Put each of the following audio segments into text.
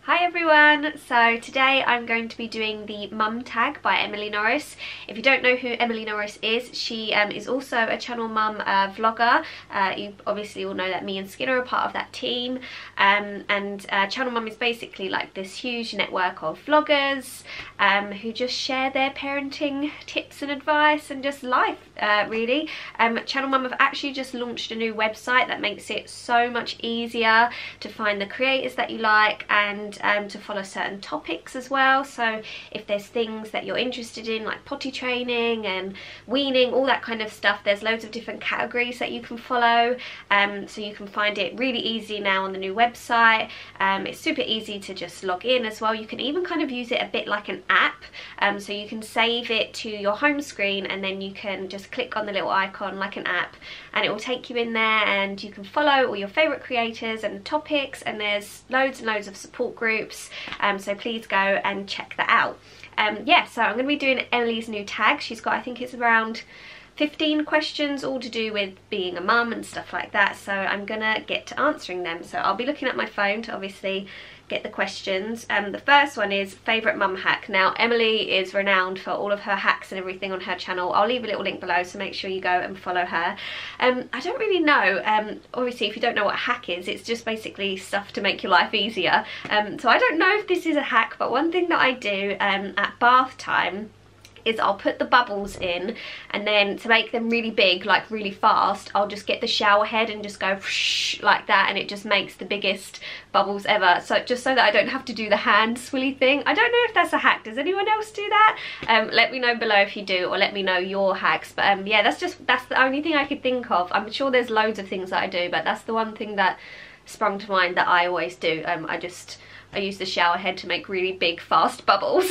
Hi everyone! So today I'm going to be doing the mum tag by Emily Norris. If you don't know who Emily Norris is, she is also a channel mum vlogger. You obviously all know that me and Skinner are part of that team. Channel mum is basically like this huge network of vloggers who just share their parenting tips and advice and just life really. Channel mum have actually just launched a new website that makes it so much easier to find the creators that you like and to follow certain topics as well. So if there's things that you're interested in, like potty training and weaning, all that kind of stuff, there's loads of different categories that you can follow. So you can find it really easy now on the new website. It's super easy to just log in as well. You can even kind of use it a bit like an app. So you can save it to your home screen and then you can just click on the little icon like an app and it will take you in there and you can follow all your favourite creators and topics, and there's loads and loads of support groups, so please go and check that out. Yeah, so I'm going to be doing Emily's new tag. She's got, I think it's around 15 questions all to do with being a mum and stuff like that, so I'm gonna get to answering them. So I'll be looking at my phone to obviously get the questions. The first one is favourite mum hack. Now Emily is renowned for all of her hacks and everything on her channel. I'll leave a little link below, so make sure you go and follow her. I don't really know, obviously if you don't know what a hack is, it's just basically stuff to make your life easier. So I don't know if this is a hack, but one thing that I do at bath time is I'll put the bubbles in, and then to make them really big, like really fast, I'll just get the shower head and just go whoosh, like that, and it just makes the biggest bubbles ever. So just so that I don't have to do the hand swilly thing. I don't know if that's a hack. Does anyone else do that? Let me know below if you do, or let me know your hacks. But yeah, that's the only thing I could think of. I'm sure there's loads of things that I do, but that's the one thing that sprung to mind that I always do. I use the shower head to make really big fast bubbles.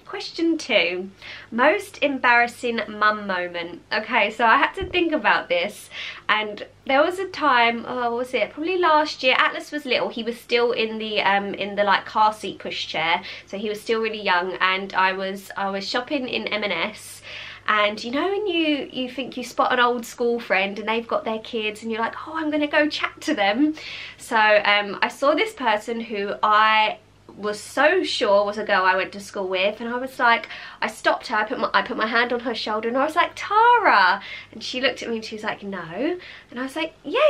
Question 2, most embarrassing mum moment. Okay, so I had to think about this, and there was a time, what was it, probably last year. Atlas was little. He was still in the like car seat pushchair, so he was still really young, and I was shopping in M&S. And you know when you think you spot an old school friend and they've got their kids and you're like, oh, I'm gonna go chat to them. So I saw this person who I was so sure was a girl I went to school with, and I was like, I stopped her, I put my hand on her shoulder and I was like, Tara, and she looked at me and she was like, no, and I was like, yeah,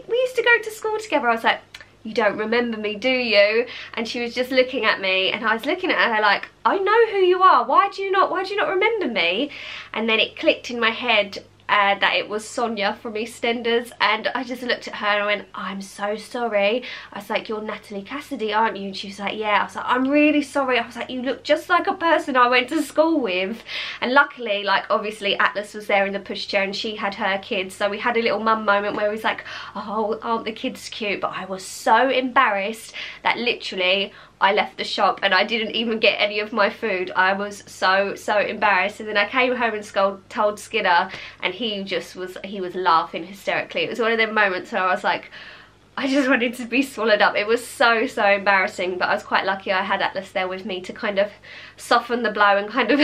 we used to go to school together. I was like, you don't remember me, do you? And she was just looking at me, and I was looking at her like, I know who you are, why do you not remember me? And then it clicked in my head that it was Sonia from EastEnders, and I just looked at her and I went, I'm so sorry. I was like, you're Natalie Cassidy, aren't you? And she was like, yeah. I was like, I'm really sorry. I was like, you look just like a person I went to school with. And luckily, like obviously Atlas was there in the pushchair and she had her kids, so we had a little mum moment where we was like, oh, aren't the kids cute? But I was so embarrassed that literally I left the shop and I didn't even get any of my food. I was so embarrassed. And then I came home and told Skinner, and he was laughing hysterically. It was one of them moments where I was like, I just wanted to be swallowed up. It was so embarrassing, but I was quite lucky I had Atlas there with me to kind of soften the blow and kind of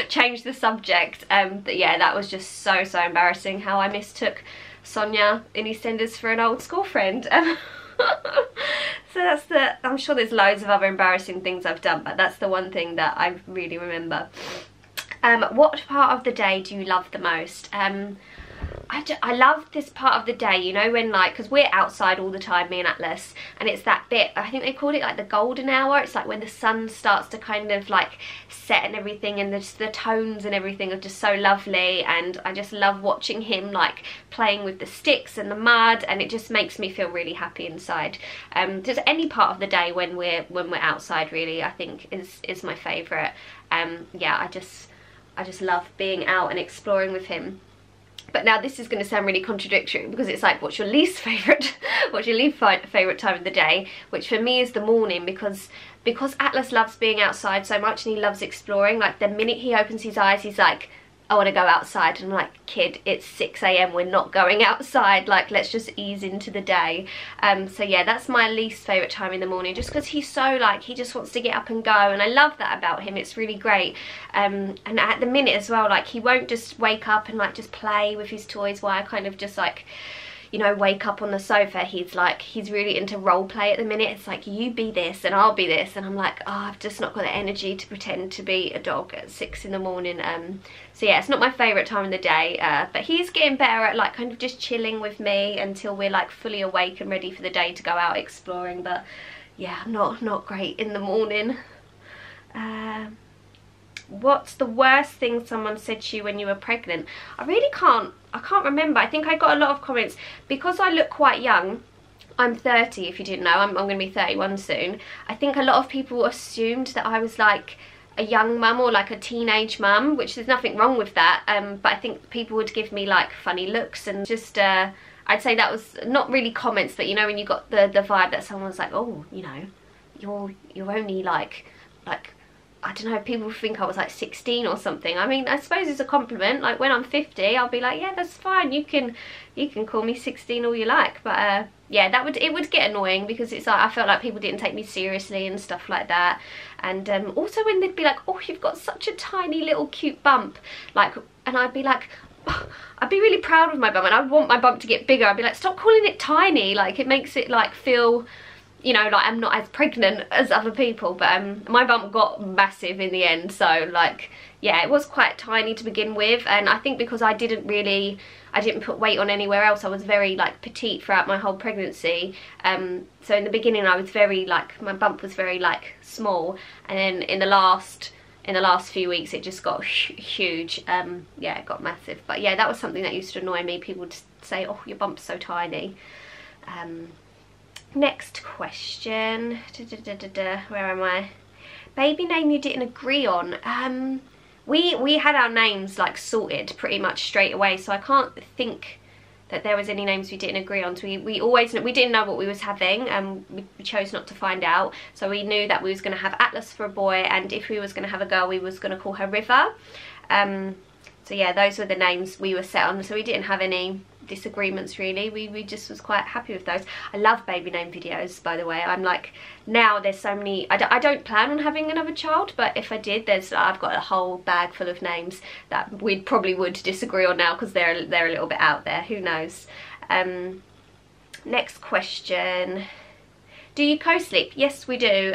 change the subject. But yeah, that was just so embarrassing how I mistook Sonia in EastEnders for an old school friend. So I'm sure there's loads of other embarrassing things I've done, but that's the one thing that I really remember. What part of the day do you love the most? I love this part of the day, you know, when like, because we're outside all the time, me and Atlas, and it's that bit, I think they called it like the golden hour. It's like when the sun starts to kind of like set and everything, and the tones and everything are just so lovely, and I just love watching him like playing with the sticks and the mud, and it just makes me feel really happy inside. Just any part of the day when we're outside really, I think is my favourite. Yeah, I just love being out and exploring with him. But now this is going to sound really contradictory, because it's like, what's your least favourite? What's your least favourite time of the day? Which for me is the morning, because Atlas loves being outside so much and he loves exploring. Like the minute he opens his eyes, he's like, I want to go outside, and I'm like, kid, it's 6 AM, we're not going outside, like let's just ease into the day. So yeah, that's my least favourite time in the morning, just because he's so like, he just wants to get up and go, and I love that about him. It's really great. And at the minute as well, like he won't just wake up and like just play with his toys while I kind of just like, you know, wake up on the sofa. He's like, he's really into role play at the minute. It's like, you be this and I'll be this, and I'm like, oh, I've just not got the energy to pretend to be a dog at 6 in the morning. So yeah, it's not my favourite time of the day, but he's getting better at like kind of just chilling with me until we're like fully awake and ready for the day to go out exploring. But yeah, not great in the morning. What's the worst thing someone said to you when you were pregnant? I can't remember. I think I got a lot of comments because I look quite young. I'm 30, if you didn't know. I'm going to be 31 soon. I think a lot of people assumed that I was like a young mum or like a teenage mum, which there's nothing wrong with that, but I think people would give me like funny looks, and just I'd say that was not really comments, but you know, when you got the vibe that someone was like, oh, you know, you're only like I don't know, people think I was like 16 or something. I mean, I suppose it's a compliment. Like when I'm 50, I'll be like, yeah, that's fine, you can call me 16 all you like. But yeah, it would get annoying, because it's like I felt like people didn't take me seriously and stuff like that. And also when they'd be like, oh, you've got such a tiny little cute bump, like, and I'd be like, oh, I'd be really proud of my bump, and I'd want my bump to get bigger. I'd be like, stop calling it tiny, like it makes it like feel, you know, like I'm not as pregnant as other people. But my bump got massive in the end, so like, yeah, it was quite tiny to begin with. And I think because I didn't put weight on anywhere else, I was very like petite throughout my whole pregnancy. So in the beginning I was very like, my bump was very like small, and then in the last few weeks it just got huge. Yeah, it got massive. But yeah, that was something that used to annoy me. People would say, oh, your bump's so tiny. Next question. Where am I? Baby name you didn't agree on. We had our names like sorted pretty much straight away, so I can't think that there was any names we didn't agree on. So we didn't know what we was having, and we chose not to find out. So we knew that we was going to have Atlas for a boy, and if we was going to have a girl, we was going to call her River. So yeah, those were the names we were set on, so we didn't have any disagreements really. We just was quite happy with those. I love baby name videos, by the way. I'm like, now there's so many, I don't plan on having another child, but if I did, I've got a whole bag full of names that we probably would disagree on now, because they're a little bit out there, who knows. Next question. Do you co-sleep? Yes, we do.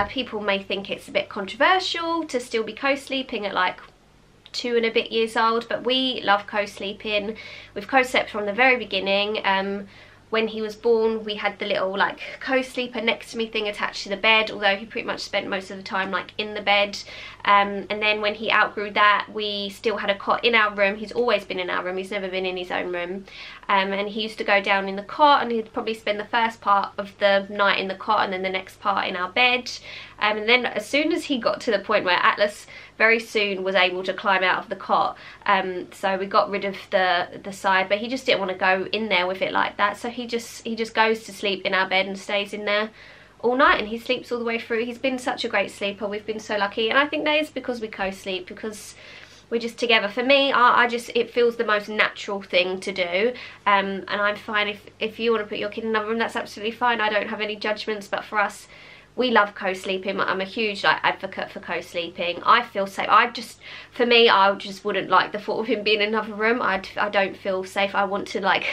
People may think it's a bit controversial to still be co-sleeping at like 2 and a bit years old, but we love co-sleeping. We've co-slept from the very beginning. When he was born, we had the little like co-sleeper next to me thing attached to the bed, although he pretty much spent most of the time like in the bed. And then when he outgrew that, we still had a cot in our room. He's always been in our room, he's never been in his own room. And he used to go down in the cot, and he'd probably spend the first part of the night in the cot and then the next part in our bed. And then as soon as he got to the point where Atlas very soon was able to climb out of the cot, so we got rid of the side, but he just didn't want to go in there with it like that, so he just goes to sleep in our bed and stays in there all night, and he sleeps all the way through. He's been such a great sleeper. We've been so lucky, and I think that is because we co-sleep, because we're just together. For me, it feels the most natural thing to do, and I'm fine if you want to put your kid in another room, that's absolutely fine. I don't have any judgments, but for us, we love co-sleeping. I'm a huge like advocate for co-sleeping. I feel safe. For me, I just wouldn't like the thought of him being in another room. I don't feel safe. I want to like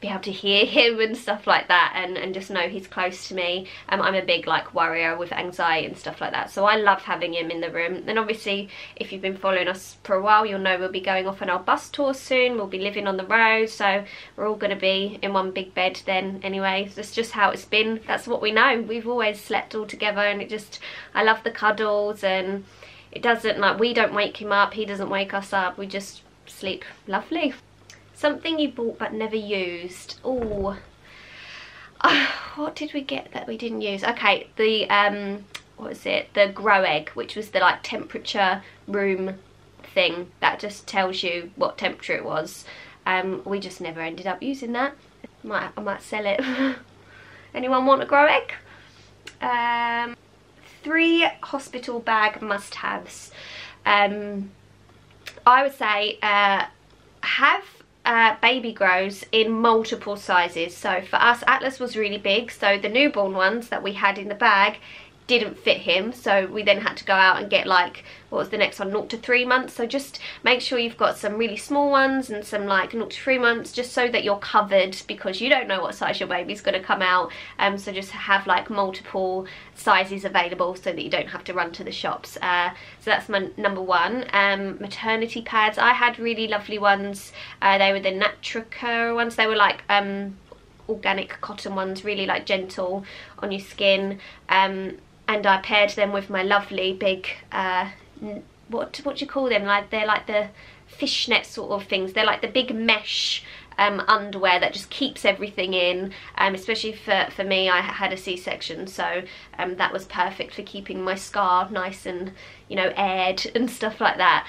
be able to hear him and stuff like that, and just know he's close to me. I'm a big like worrier with anxiety and stuff like that, so I love having him in the room. And obviously, if you've been following us for a while, you'll know we'll be going off on our bus tour soon. We'll be living on the road, so we're all going to be in one big bed then anyway. That's just how it's been. That's what we know. We've always slept all together, and I love the cuddles, and it doesn't, like, we don't wake him up, he doesn't wake us up, we just sleep lovely. Something you bought but never used. Oh, what did we get that we didn't use? Okay, the what was it, the grow egg, which was the like temperature room thing that just tells you what temperature it was. We just never ended up using that. I might sell it. Anyone want a grow egg? 3 hospital bag must-haves. I would say have baby grows in multiple sizes. So for us, Atlas was really big, so the newborn ones that we had in the bag, didn't fit him, so we then had to go out and get like, what was the next one, 0 to 3 months. So just make sure you've got some really small ones and some like 0 to 3 months, just so that you're covered, because you don't know what size your baby's going to come out. So just have like multiple sizes available so that you don't have to run to the shops. So that's my number one. Maternity pads, I had really lovely ones. They were the Natrica ones. They were like organic cotton ones, really like gentle on your skin. And I paired them with my lovely big, what do you call them? Like, they're like the fishnet sort of things. They're like the big mesh underwear that just keeps everything in. Especially for me, I had a C-section, so that was perfect for keeping my scar nice and, you know, aired and stuff like that.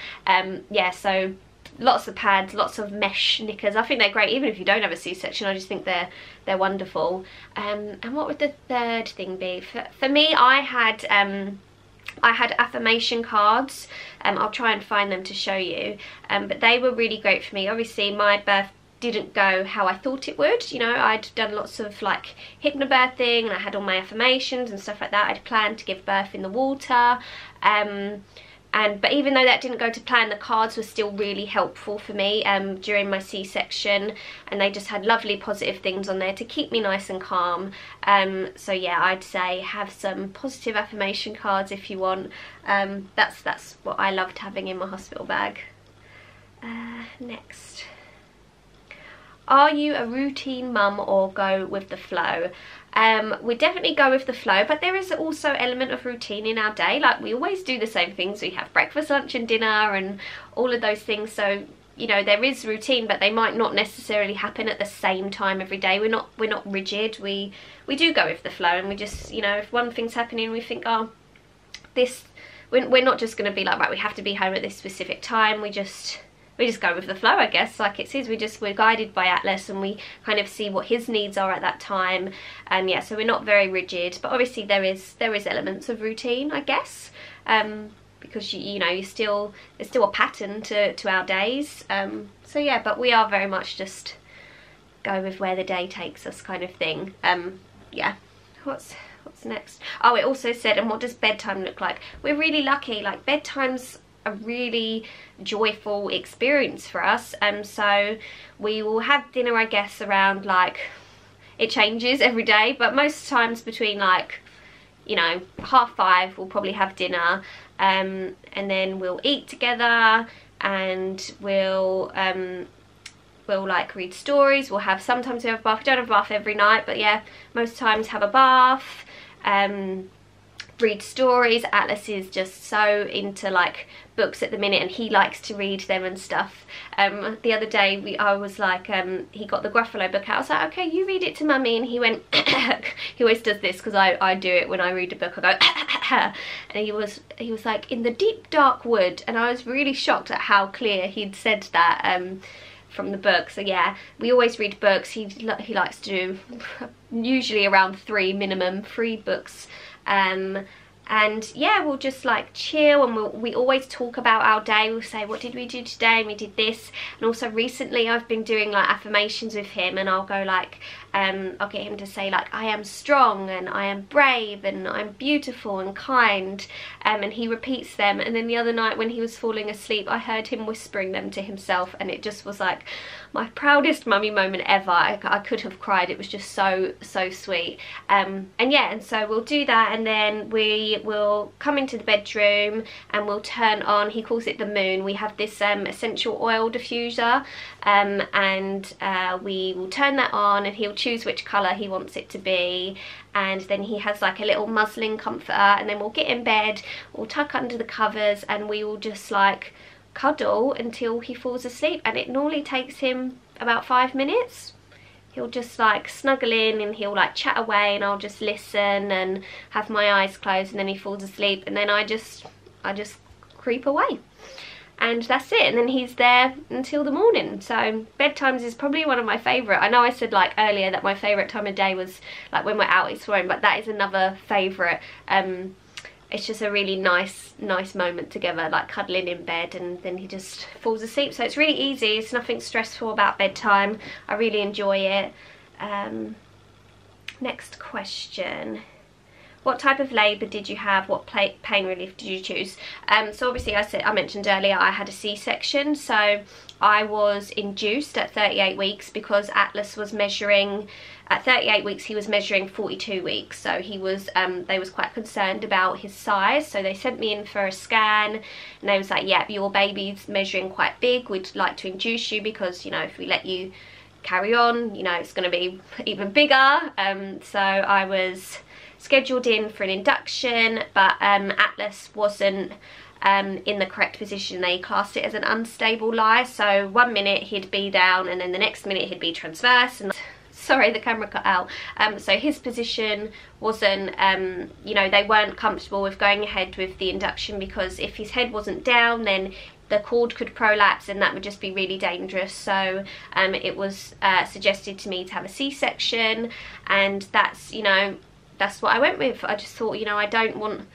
Yeah, so lots of pads, lots of mesh knickers. I think they're great even if you don't have a C-section. I just think they're wonderful. And what would the third thing be? For me, I had affirmation cards. I'll try and find them to show you. But they were really great for me. Obviously, my birth didn't go how I thought it would. You know, I'd done lots of like hypnobirthing and I had all my affirmations and stuff like that. I'd planned to give birth in the water. But even though that didn't go to plan, the cards were still really helpful for me during my C-section, and they just had lovely positive things on there to keep me nice and calm. So yeah, I'd say have some positive affirmation cards if you want. That's what I loved having in my hospital bag. Next. Are you a routine mum or go with the flow? We definitely go with the flow, but there is also an element of routine in our day. Like, we always do the same things. We have breakfast, lunch and dinner and all of those things. So, you know, there is routine, but they might not necessarily happen at the same time every day. We're not rigid. We do go with the flow, and we just, you know, if one thing's happening, we think, oh, this, we're not just going to be like, right, we have to be home at this specific time. We just go with the flow, I guess. Like it says, we're guided by Atlas, and we kind of see what his needs are at that time. And yeah, so we're not very rigid, but obviously there is elements of routine, I guess, because you know, there's still a pattern to our days. So yeah, but we are very much just go with where the day takes us kind of thing. Yeah, what's next? Oh, it also said, and what does bedtime look like? We're really lucky. Like, bedtime's a really joyful experience for us. So we will have dinner, I guess, around, like, it changes every day, but most times between, like, you know, 4:30 we'll probably have dinner, and then we'll eat together, and we'll like read stories. Sometimes we have a bath. We don't have a bath every night, but yeah, most times have a bath, read stories. Atlas is just so into like books at the minute, and he likes to read them and stuff. The other day I was like, he got the Gruffalo book out. I was like, okay, you read it to mummy, and he went he always does this because I do it when I read a book. I go and he was like, in the deep dark wood, and I was really shocked at how clear he'd said that from the book. So yeah, we always read books. He likes to do usually around 3 minimum, 3 books. And yeah, we'll just like chill, and we always talk about our day. We'll say, what did we do today? And we did this. And also recently I've been doing like affirmations with him, and I'll go like, I'll get him to say like, I am strong, and I am brave, and I'm beautiful and kind, and he repeats them. And then the other night when he was falling asleep, I heard him whispering them to himself, and it just was like my proudest mummy moment ever. I could have cried. It was just so sweet. And yeah, and so we'll do that, and then we will come into the bedroom and we'll turn on, he calls it the moon. We have this essential oil diffuser, and we will turn that on, and he'll choose which colour he wants it to be. And then he has like a little muslin comforter, and then we'll get in bed, we'll tuck under the covers, and we will just like cuddle until he falls asleep. And it normally takes him about 5 minutes. He'll just like snuggle in, and he'll like chat away, and I'll just listen and have my eyes closed, and then he falls asleep, and then I just creep away, and that's it. And then he's there until the morning. So bedtimes is probably one of my favourite. I know I said like earlier that my favourite time of day was like when we're out exploring, but that is another favourite. It's just a really nice moment together, like cuddling in bed, and then he just falls asleep. So it's really easy. It's nothing stressful about bedtime. I really enjoy it. Next question. what type of labour did you have? What pain relief did you choose? So obviously I mentioned earlier I had a C-section, so I was induced at 38 weeks because Atlas was measuring, at 38 weeks he was measuring 42 weeks, so he was, they was quite concerned about his size, so they sent me in for a scan and they was like, yep, your baby's measuring quite big, we'd like to induce you because, you know, if we let you carry on, you know, it's going to be even bigger. So I was scheduled in for an induction, but Atlas wasn't in the correct position. They classed it as an unstable lie, so 1 minute he'd be down and then the next minute he'd be transverse, and sorry, the camera cut out. So his position wasn't, you know, they weren't comfortable with going ahead with the induction because if his head wasn't down then the cord could prolapse and that would just be really dangerous. So it was suggested to me to have a C-section, and that's, you know, that's what I went with. I just thought, you know, I don't want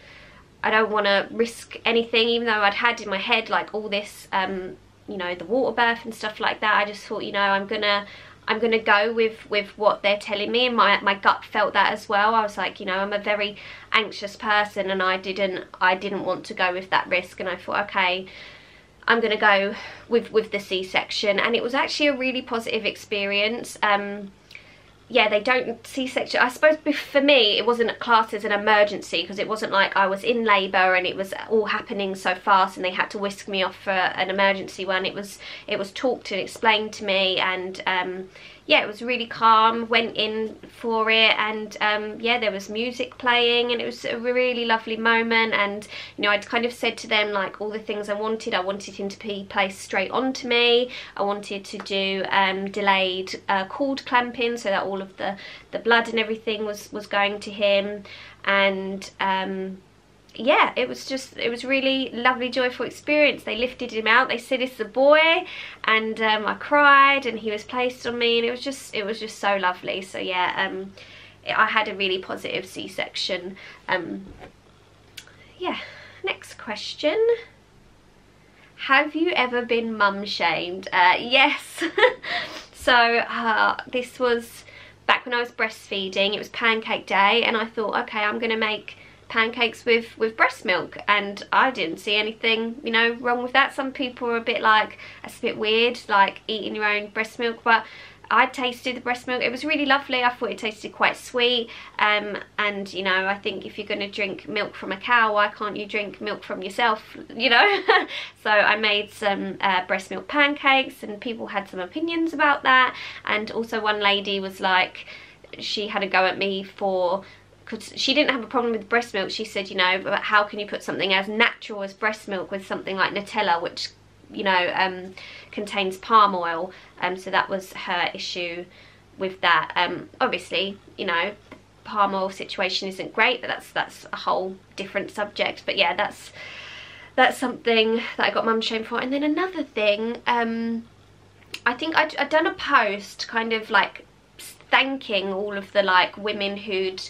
to risk anything, even though I'd had in my head like all this, you know, the water birth and stuff like that. I just thought, you know, I'm gonna go with what they're telling me, and my gut felt that as well. I was like, you know, I'm a very anxious person and I didn't want to go with that risk, and I thought, okay, I'm gonna go with the C-section, and it was actually a really positive experience. Yeah, they don't C-section, I suppose for me it wasn't classed as an emergency because it wasn't like I was in labour and it was all happening so fast and they had to whisk me off for an emergency one. It was talked and explained to me, and yeah, it was really calm. Went in for it, and yeah, there was music playing and it was a really lovely moment. And you know, I'd kind of said to them like all the things I wanted him to be placed straight onto me. I wanted to do delayed cord clamping so that all of the blood and everything was going to him. And yeah, it was really lovely, joyful experience. They lifted him out, they said it's a boy, and I cried and he was placed on me, and it was just so lovely. So yeah, I had a really positive C-section. Yeah, next question. Have you ever been mum shamed? Yes. So this was back when I was breastfeeding. It was pancake day and I thought, okay, I'm gonna make pancakes with breast milk, and I didn't see anything, you know, wrong with that. Some people are a bit like, that's a bit weird, like eating your own breast milk, but I tasted the breast milk. It was really lovely. I thought it tasted quite sweet, and you know, I think if you're going to drink milk from a cow, why can't you drink milk from yourself, you know? So I made some breast milk pancakes, and people had some opinions about that. And also one lady was like, she had a go at me for, because she didn't have a problem with breast milk. She said, you know, but how can you put something as natural as breast milk with something like Nutella, which, you know, contains palm oil. So that was her issue with that. Obviously, you know, palm oil situation isn't great, but that's a whole different subject. But yeah, that's something that I got mum shamed for. And then another thing, I think I'd done a post kind of like thanking all of the like women who'd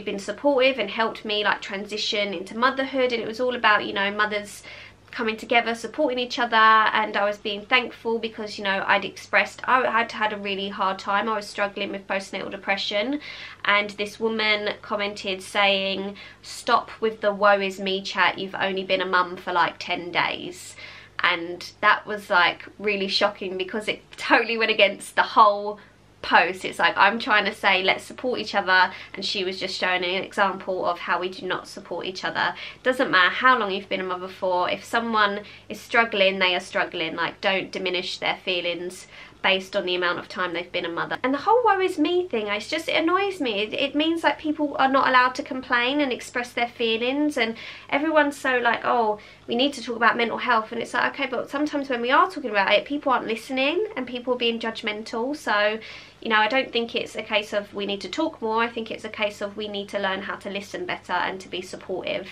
been supportive and helped me like transition into motherhood, and it was all about, you know, mothers coming together, supporting each other. And I was being thankful because, you know, I'd expressed I'd had a really hard time. I was struggling with postnatal depression, and this woman commented saying, stop with the woe is me chat, you've only been a mum for like 10 days. And that was like really shocking because it totally went against the whole post. It's like I'm trying to say let's support each other, and she was just showing an example of how we do not support each other. Doesn't matter how long you've been a mother for, if someone is struggling, they are struggling. Like, don't diminish their feelings based on the amount of time they've been a mother. And the whole woe is me thing, it annoys me. It means like people are not allowed to complain and express their feelings, and everyone's so like, oh, we need to talk about mental health, and it's like, okay, but sometimes when we are talking about it, people aren't listening and people are being judgmental. So, you know, I don't think it's a case of we need to talk more. I think it's a case of we need to learn how to listen better and to be supportive.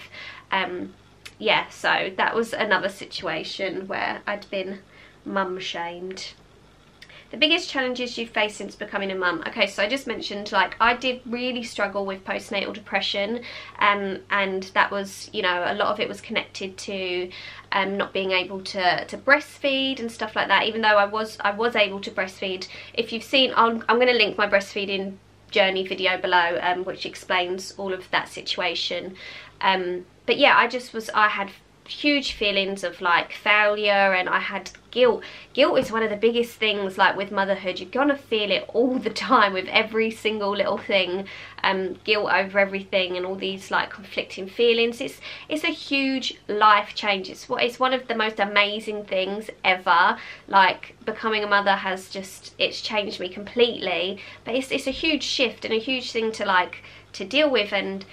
Yeah, so that was another situation where I'd been mum shamed. The biggest challenges you've faced since becoming a mum. Okay, so I just mentioned, like, I did really struggle with postnatal depression, and that was, you know, a lot of it was connected to not being able to breastfeed and stuff like that, even though I was able to breastfeed. If you've seen, I'm going to link my breastfeeding journey video below, which explains all of that situation. But yeah, I had huge feelings of like failure, and I had guilt. Guilt is one of the biggest things, like with motherhood. You're gonna feel it all the time with every single little thing. Guilt over everything and all these like conflicting feelings. It's a huge life change. It's one of the most amazing things ever. Like becoming a mother it's changed me completely. But it's a huge shift and a huge thing to deal with, and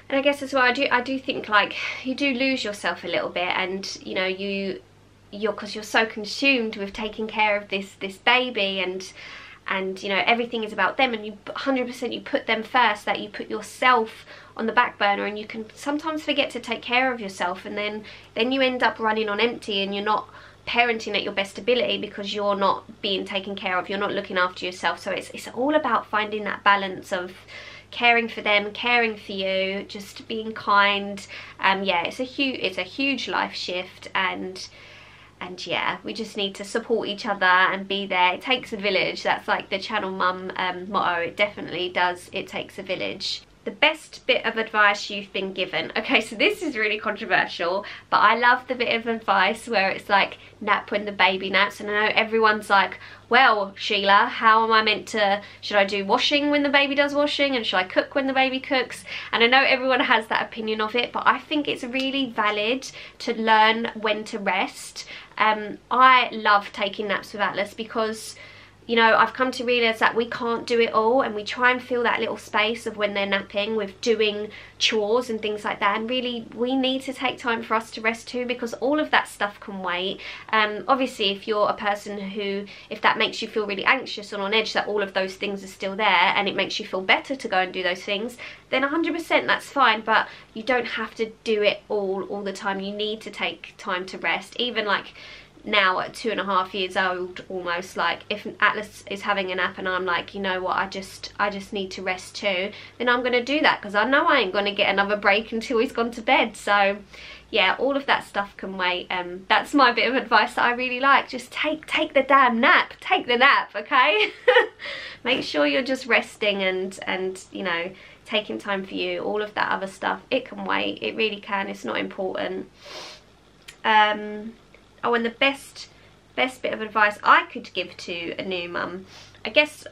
I guess as well, I do think like you do lose yourself a little bit, and you know, because you're so consumed with taking care of this baby, and you know, everything is about them, and you 100% you put them first, that you put yourself on the back burner, and you can sometimes forget to take care of yourself, and then you end up running on empty, and you're not parenting at your best ability because you're not being taken care of, you're not looking after yourself. So it's all about finding that balance of caring for them, caring for you, just being kind. Yeah, it's a huge life shift, and yeah, we just need to support each other and be there. It takes a village. That's like the channel mum motto. It definitely does. It takes a village. The best bit of advice you've been given. Okay, so this is really controversial, but I love the bit of advice where it's like nap when the baby naps. And I know everyone's like, well, Sheila, how am I meant to, should I do washing when the baby does washing, and should I cook when the baby cooks? And I know everyone has that opinion of it, but I think it's really valid to learn when to rest. I love taking naps with Atlas because, you know, I've come to realise that we can't do it all, and we try and fill that little space of when they're napping with doing chores and things like that, and really we need to take time for us to rest too, because all of that stuff can wait. Obviously if you're a person who, if that makes you feel really anxious and on edge that all of those things are still there, and it makes you feel better to go and do those things, then 100% that's fine, but you don't have to do it all the time. You need to take time to rest. Even like now at 2.5 years old almost, like if Atlas is having a nap and I'm like, you know what, I just need to rest too, then I'm gonna do that, because I know I ain't gonna get another break until he's gone to bed. So yeah, all of that stuff can wait. That's my bit of advice that I really like. Just take the damn nap. Take the nap, okay? Make sure you're just resting and you know, taking time for you. All of that other stuff, it can wait. It really can. It's not important. Oh, and the best bit of advice I could give to a new mum, I guess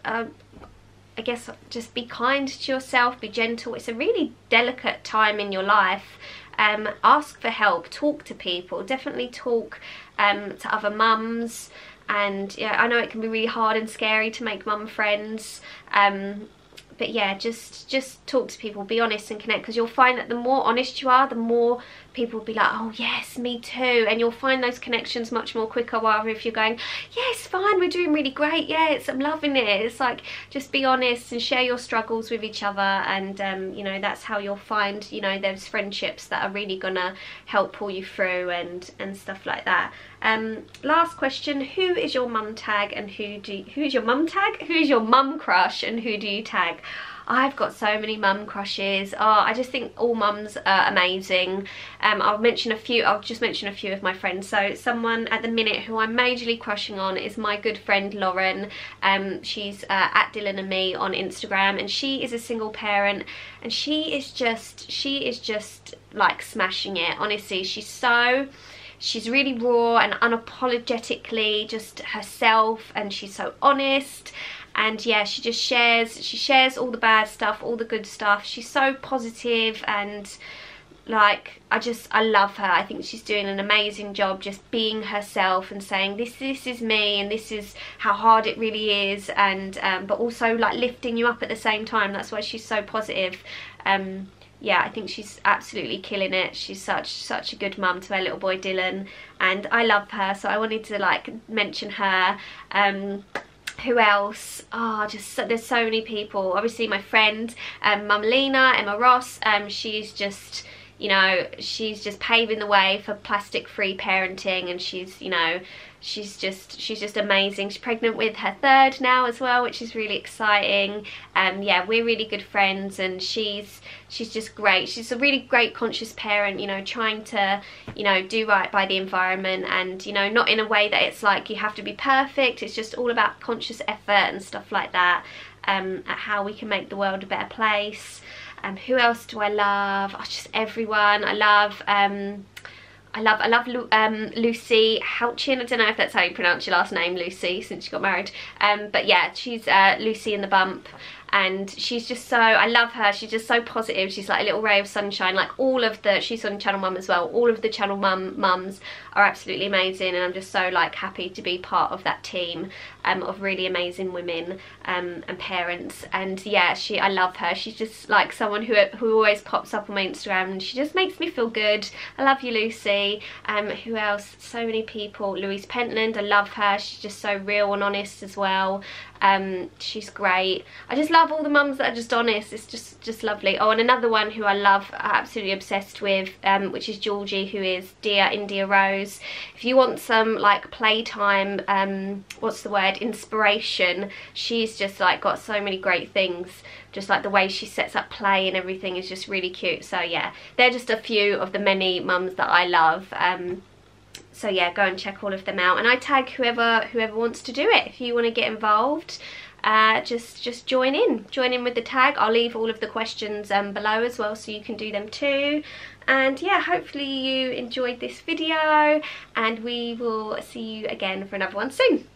just be kind to yourself, be gentle. It's a really delicate time in your life. Ask for help, talk to people, definitely talk to other mums. And yeah, I know it can be really hard and scary to make mum friends, but yeah, just talk to people, be honest and connect, because you'll find that the more honest you are, the more people will be like, oh yes, me too, and you'll find those connections much more quicker. Rather if you're going, yes, fine, we're doing really great, yeah, I'm loving it. It's like, just be honest and share your struggles with each other, and you know, that's how you'll find, you know, there's friendships that are really gonna help pull you through and stuff like that. Last question, who is your mum tag, and who's your mum tag? Who's your mum crush, and who do you tag? I've got so many mum crushes. Oh, I just think all mums are amazing. I'll just mention a few of my friends. So someone at the minute who I'm majorly crushing on is my good friend Lauren. She's at Dylan and Me on Instagram, and she is a single parent, and she is just like smashing it. Honestly, she's really raw and unapologetically just herself, and she's so honest. And yeah, she shares all the bad stuff, all the good stuff. She's so positive, and like, I love her. I think she's doing an amazing job just being herself and saying this is me, and this is how hard it really is, and but also like lifting you up at the same time. That's why she's so positive. Yeah, I think she's absolutely killing it. She's such a good mum to her little boy Dylan, and I love her, so I wanted to like mention her. Who else? Oh, there's so many people. Obviously my friend Mum Lena, Emma Ross, she's just, you know, she's just paving the way for plastic free parenting, and she's, you know, she's just amazing. She's pregnant with her third now as well, which is really exciting. Yeah, we're really good friends, and she's just great. She's a really great conscious parent, you know, trying to, you know, do right by the environment, and, you know, not in a way that it's like you have to be perfect. It's just all about conscious effort and stuff like that. at how we can make the world a better place. Who else do I love? Oh, just everyone. I love Lucy Houchin. I don't know if that's how you pronounce your last name, Lucy, since you got married. But yeah, she's Lucy in the Bump. And she's just so, I love her, she's just so positive. She's like a little ray of sunshine. Like all of the, she's on Channel Mum as well, all of the Channel mums are absolutely amazing, and I'm just so like happy to be part of that team of really amazing women and parents. And yeah, I love her. She's just like someone who always pops up on my Instagram, and she just makes me feel good. I love you, Lucy. Who else? So many people. Louise Pentland, I love her. She's just so real and honest as well. She's great. I just love all the mums that are just honest. It's just lovely. Oh, and another one who I love, absolutely obsessed with, which is Georgie, who is Dear India Rose. If you want some like playtime, what's the word, inspiration, she's just like got so many great things. Just like the way she sets up play and everything is just really cute. So yeah, they're just a few of the many mums that I love. So yeah, go and check all of them out, and I tag whoever wants to do it. If you want to get involved, just join in with the tag. I'll leave all of the questions below as well, so you can do them too. And yeah, hopefully you enjoyed this video, and we will see you again for another one soon.